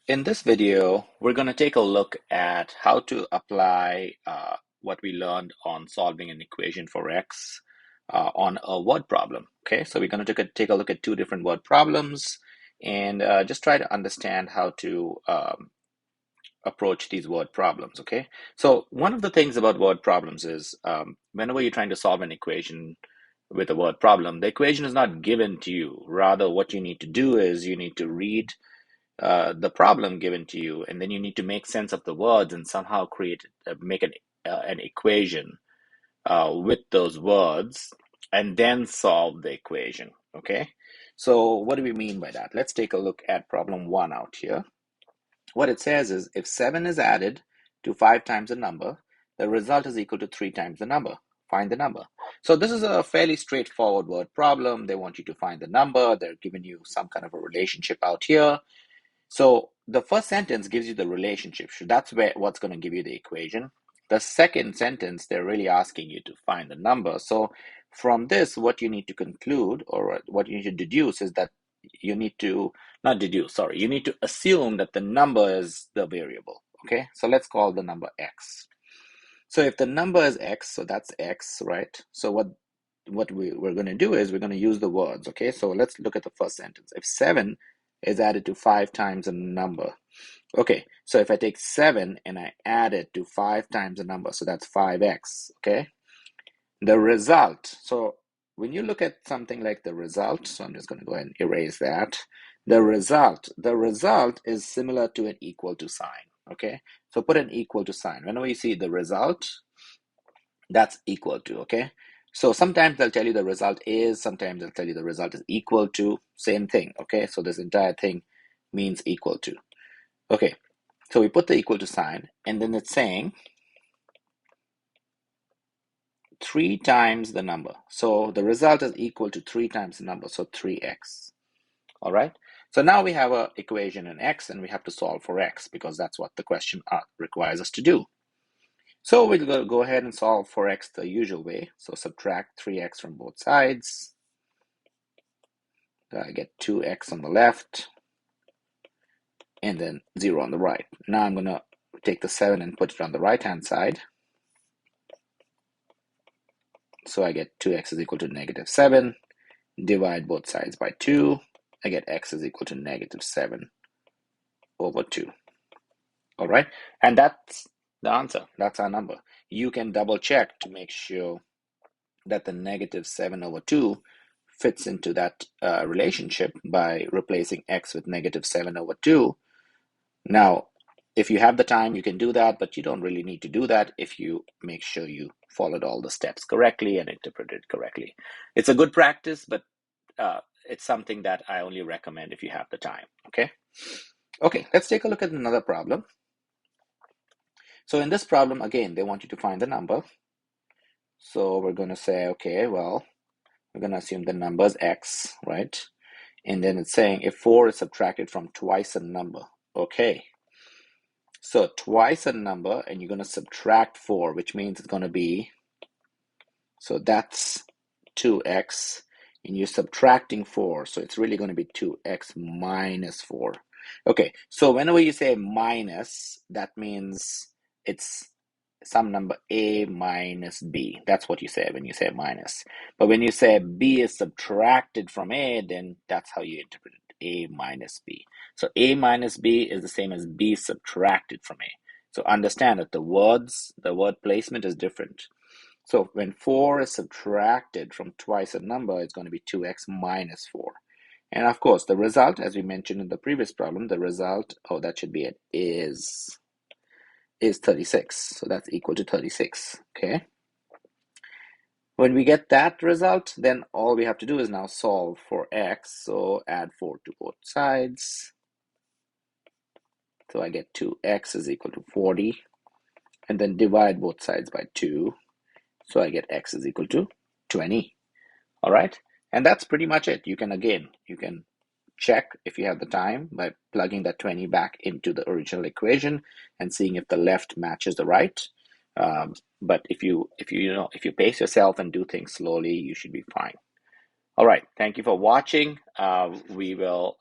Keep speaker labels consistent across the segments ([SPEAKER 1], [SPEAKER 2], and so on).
[SPEAKER 1] In this video, we're going to take a look at how to apply what we learned on solving an equation for x on a word problem. Okay, so we're going to take a look at two different word problems and just try to understand how to approach these word problems. Okay, so one of the things about word problems is whenever you're trying to solve an equation with a word problem, the equation is not given to you. Rather, what you need to do is you need to read the problem given to you, and then you need to make sense of the words and somehow make an equation with those words, and then solve the equation. Okay, so what do we mean by that? Let's take a look at problem 1 out here. What it says is if 7 is added to 5 times a number, the result is equal to 3 times the number. Find the number. So this is a fairly straightforward word problem. They want you to find the number. They're giving you some kind of a relationship out here. So the first sentence gives you the relationship. So that's what's going to give you the equation. The second sentence, they're really asking you to find the number. So from this, what you need to conclude, or what you need to deduce, is that you need to, not deduce, sorry, you need to assume that the number is the variable. Okay, so let's call the number x. So if the number is x, so that's x, right? So what we're going to do is we're going to use the words. Okay, so let's look at the first sentence. If 7 is added to 5 times a number. Okay, so if I take 7 and I add it to 5 times a number, so that's 5x, okay? The result, so when you look at something like the result, so I'm just going to go ahead and erase that. The result is similar to an equal to sign, okay? So put an equal to sign. Whenever you see the result, that's equal to, okay? So sometimes they'll tell you the result is, sometimes they'll tell you the result is equal to, same thing, okay? So this entire thing means equal to. Okay, so we put the equal to sign, and then it's saying 3 times the number. So the result is equal to 3 times the number, so 3x. All right, so now we have an equation in x, and we have to solve for x because that's what the question requires us to do. So we'll go ahead and solve for x the usual way. So subtract 3x from both sides. I get 2x on the left, and then 0 on the right. Now I'm going to take the 7 and put it on the right-hand side. So I get 2x is equal to negative 7. Divide both sides by 2. I get x is equal to negative 7 over 2. All right, and that's the answer. That's our number. You can double check to make sure that the negative 7 over 2 fits into that relationship by replacing x with negative 7 over 2. Now, if you have the time, you can do that, but you don't really need to do that if you make sure you followed all the steps correctly and interpreted correctly. It's a good practice, but it's something that I only recommend if you have the time. Okay, let's take a look at another problem. So in this problem, again, they want you to find the number. So we're going to say, okay, well, we're going to assume the number is x, right? And then it's saying if 4 is subtracted from twice a number. Okay, so twice a number, and you're going to subtract 4, which means it's going to be, so that's 2x, and you're subtracting 4, so it's really going to be 2x minus 4. Okay, so whenever you say minus, that means it's some number a minus b. That's what you say when you say minus. But when you say b is subtracted from a, then that's how you interpret it, a minus b. So a minus b is the same as b subtracted from a. So understand that the word placement is different. So when 4 is subtracted from twice a number, it's going to be 2x minus 4. And of course, the result, as we mentioned in the previous problem, the result, oh, that should be it, is 36. So that's equal to 36, okay? When we get that result, then all we have to do is now solve for x. So add 4 to both sides. So I get 2x is equal to 40. And then divide both sides by 2. So I get x is equal to 20. All right, and that's pretty much it. You can check if you have the time by plugging that 20 back into the original equation and seeing if the left matches the right. But if you pace yourself and do things slowly, you should be fine. All right, thank you for watching. We will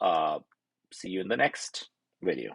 [SPEAKER 1] see you in the next video.